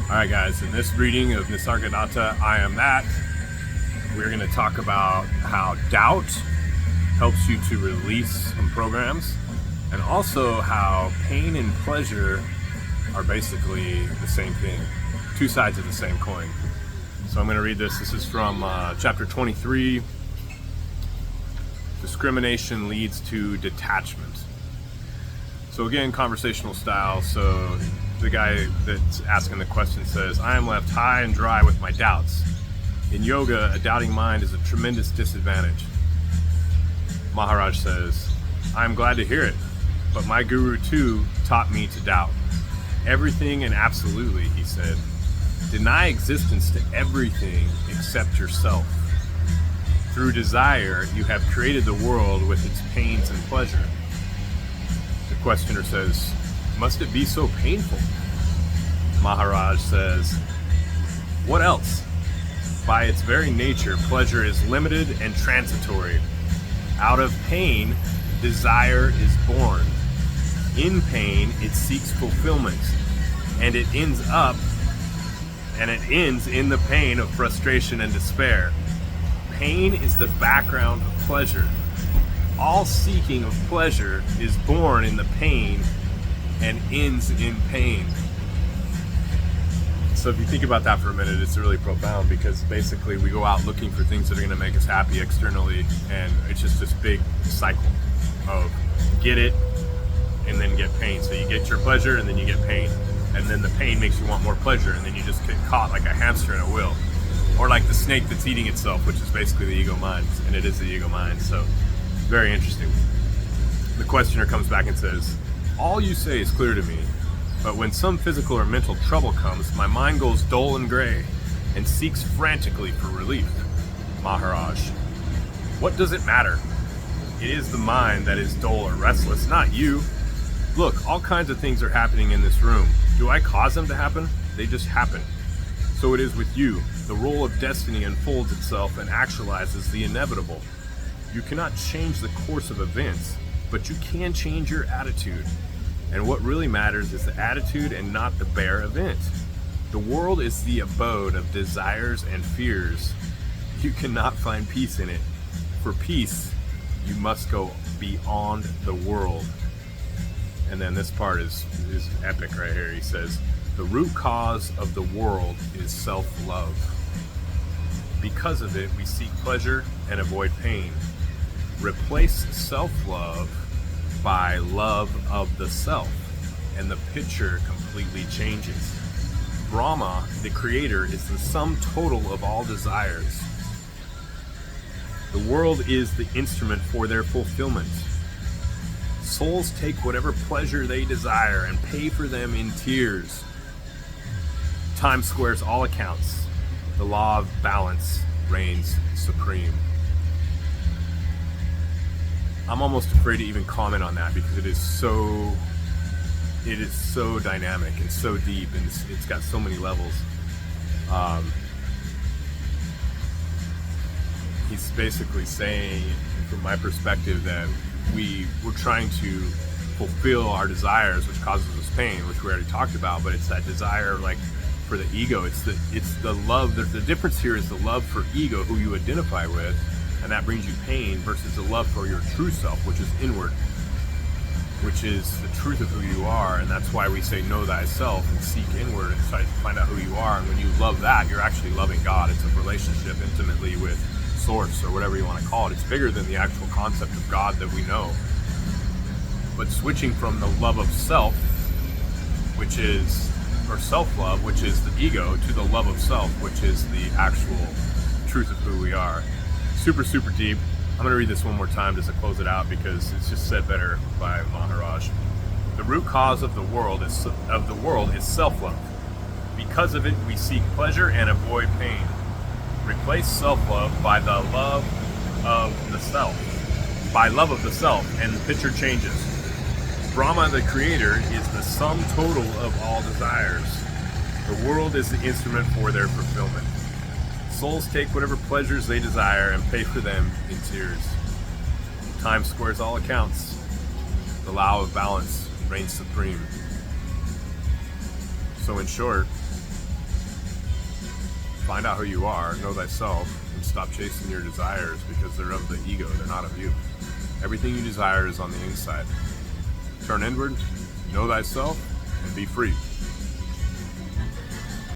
Alright guys, in this reading of Nisargadatta, I Am That, we're going to talk about how doubt helps you to release some programs, and also how pain and pleasure are basically the same thing, two sides of the same coin. So I'm going to read this. This is from chapter 23, Discrimination Leads to Detachment. So again, conversational style. So the guy that's asking the question says, I am left high and dry with my doubts. In yoga, a doubting mind is a tremendous disadvantage. Maharaj says, I am glad to hear it, but my guru too taught me to doubt. Everything and absolutely, he said. Deny existence to everything except yourself. Through desire, you have created the world with its pains and pleasure. The questioner says, must it be so painful? Maharaj says, what else? By its very nature, pleasure is limited and transitory. Out of pain, desire is born. In pain, it seeks fulfillment, and it ends in the pain of frustration and despair. Pain is the background of pleasure. All seeking of pleasure is born in the pain and ends in pain. So if you think about that for a minute, it's really profound, because basically we go out looking for things that are going to make us happy externally, and it's just this big cycle of get it and then get pain. So you get your pleasure and then you get pain, and then the pain makes you want more pleasure, and then you just get caught like a hamster in a wheel, or like the snake that's eating itself, which is basically the ego mind, and it is the ego mind. So very interesting. The questioner comes back and says, all you say is clear to me, but when some physical or mental trouble comes, my mind goes dull and gray and seeks frantically for relief. Maharaj, what does it matter? It is the mind that is dull or restless, not you. Look, all kinds of things are happening in this room. Do I cause them to happen? They just happen. So it is with you. The role of destiny unfolds itself and actualizes the inevitable. You cannot change the course of events, but you can change your attitude. And what really matters is the attitude and not the bare event. The world is the abode of desires and fears. You cannot find peace in it. For peace, you must go beyond the world. And then this part is epic right here. He says, the root cause of the world is self-love. Because of it, we seek pleasure and avoid pain. Replace self-love by love of the self, and the picture completely changes. Brahma, the creator, is the sum total of all desires. The world is the instrument for their fulfillment. Souls take whatever pleasure they desire and pay for them in tears. Time squares all accounts. The law of balance reigns supreme. I'm almost afraid to even comment on that, because it is so dynamic and so deep, and it's got so many levels. He's basically saying, from my perspective, that we're trying to fulfill our desires, which causes us pain, which we already talked about. But it's that desire, like for the ego. It's the love. The difference here is the love for ego, who you identify with, and that brings you pain, versus the love for your true self, which is inward, which is the truth of who you are. And that's why we say know thyself and seek inward and try to find out who you are. And when you love that, you're actually loving God. It's a relationship intimately with source, or whatever you want to call it. It's bigger than the actual concept of God that we know. But switching from the love of self, which is, or self-love, which is the ego, to the love of self, which is the actual truth of who we are. Super, super deep. I'm going to read this one more time just to close it out, because it's just said better by Maharaj. The root cause of the world is self-love. Because of it, we seek pleasure and avoid pain. Replace self-love by the love of the self. By love of the self, and the picture changes. Brahma, the creator, is the sum total of all desires. The world is the instrument for their fulfillment. Souls take whatever pleasures they desire and pay for them in tears. Time squares all accounts. The law of balance reigns supreme. So in short, Find out who you are, know thyself, and stop chasing your desires because they're of the ego, they're not of you. Everything you desire is on the inside. Turn inward, know thyself, and be free.